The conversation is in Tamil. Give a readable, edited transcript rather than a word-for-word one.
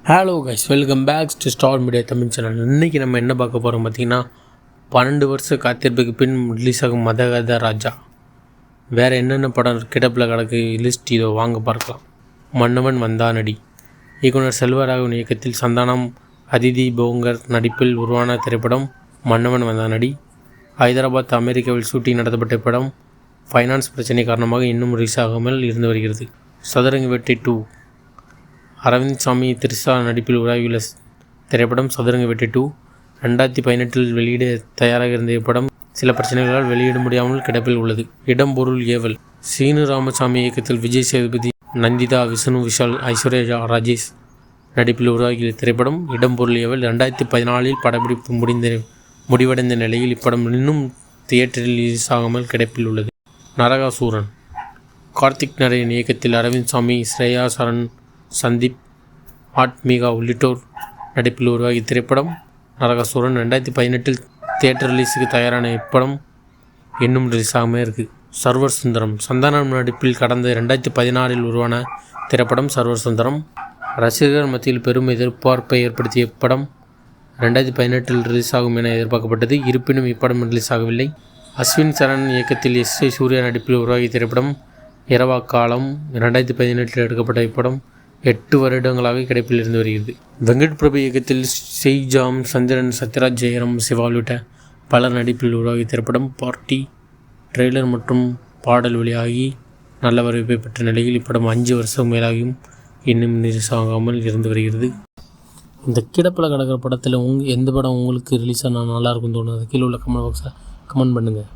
Hello guys, welcome back to Star Media Tamil channel. இன்றைக்கி நம்ம என்ன பார்க்க போகிறோம் பார்த்திங்கன்னா, 12 வருஷ காத்திருப்புக்கு பின் ரிலீஸ் ஆகும் மதகத ராஜா. வேறு என்னென்ன படம் கிடப்பில் கிடக்கு லிஸ்ட் இதோ வாங்க பார்க்கலாம். மன்னவன் வந்தானடி. இயக்குனர் செல்வராகவன் இயக்கத்தில் சந்தானம், அதிதி போங்கர் நடிப்பில் உருவான திரைப்படம் மன்னவன் வந்தானடி. ஹைதராபாத், அமெரிக்காவில் ஷூட்டிங் நடத்தப்பட்ட படம் ஃபைனான்ஸ் பிரச்சனை காரணமாக இன்னும் ரிலீஸ் ஆகாமல் இருந்து வருகிறது. சதுரங்க வேட்டை 2. அரவிந்த் சாமி, திரிஷா நடிப்பில் உருவாகியுள்ள திரைப்படம் சதுரங்க வேட்டை 2 2018 வெளியிட தயாராக இருந்த இப்படம் சில பிரச்சனைகளால் வெளியிட முடியாமல் கிடப்பில் உள்ளது. இடம் பொருள் ஏவல். சீனு ராமசாமி இயக்கத்தில் விஜய் சேதுபதி, நந்திதா, விஷ்ணு விஷால், ஐஸ்வர்யா ராஜேஷ் நடிப்பில் உருவாகிய திரைப்படம் இடம் பொருள் ஏவல் 2014 படப்பிடிப்பு முடிவடைந்த நிலையில் இப்படம் இன்னும் தியேட்டரில் ரிலீஸ் ஆகாமல் கிடப்பில் உள்ளது. நரகாசூரன். கார்த்திக் நரேன் இயக்கத்தில் அரவிந்த் சாமி, ஸ்ரேயா சரண், சந்தீப், ஆத்மிகா உள்ளிட்டோர் நடிப்பில் உருவாகிய திரைப்படம் நரகாசூரன் 2018 தியேட்டர் ரிலீஸுக்கு தயாரான இப்படம் இன்னும் ரிலீஸ் ஆகாமல் இருக்குது. சர்வர் சுந்தரம். சந்தானம் நடிப்பில் கடந்த 2016 உருவான திரைப்படம் சர்வர் சுந்தரம். ரசிகர்கள் மத்தியில் பெரும் எதிர்பார்ப்பை ஏற்படுத்திய இப்படம் 2018 ரிலீஸ் ஆகும் என எதிர்பார்க்கப்பட்டது. இருப்பினும் இப்படம் ரிலீஸ் ஆகவில்லை. அஸ்வின் சரண் இயக்கத்தில் எஸ்.ஏ. சூர்யா நடிப்பில் உருவாகிய திரைப்படம் இரவா காலம் 2017 எடுக்கப்பட்ட இப்படம் 8 வருடங்களாக கிடைப்பில் இருந்து வருகிறது. வெங்கட் பிரபு இயக்கத்தில் ஷெய்ஜாம், சந்திரன், சத்யராஜ், ஜெயராம், சிவா உள்ளிட்ட பலர் நடிப்பில் உருவாகிய திரைப்படம் பார்ட்டி. ட்ரெய்லர் மற்றும் பாடல் வெளியாகி நல்ல வரவேற்பை பெற்ற நிலையில் இப்படம் 5 வருஷம் மேலாகியும் இன்னும் ரிலீஸ் ஆகாமல் இருந்து வருகிறது. இந்த கிடப்பில் கிடக்கிற படத்தில் எந்த படம் உங்களுக்கு ரிலீஸ் ஆனால் நல்லாயிருக்குன்னு தோணுது கீழே உள்ள கமெண்ட் பாக்ஸில் கமெண்ட் பண்ணுங்கள்.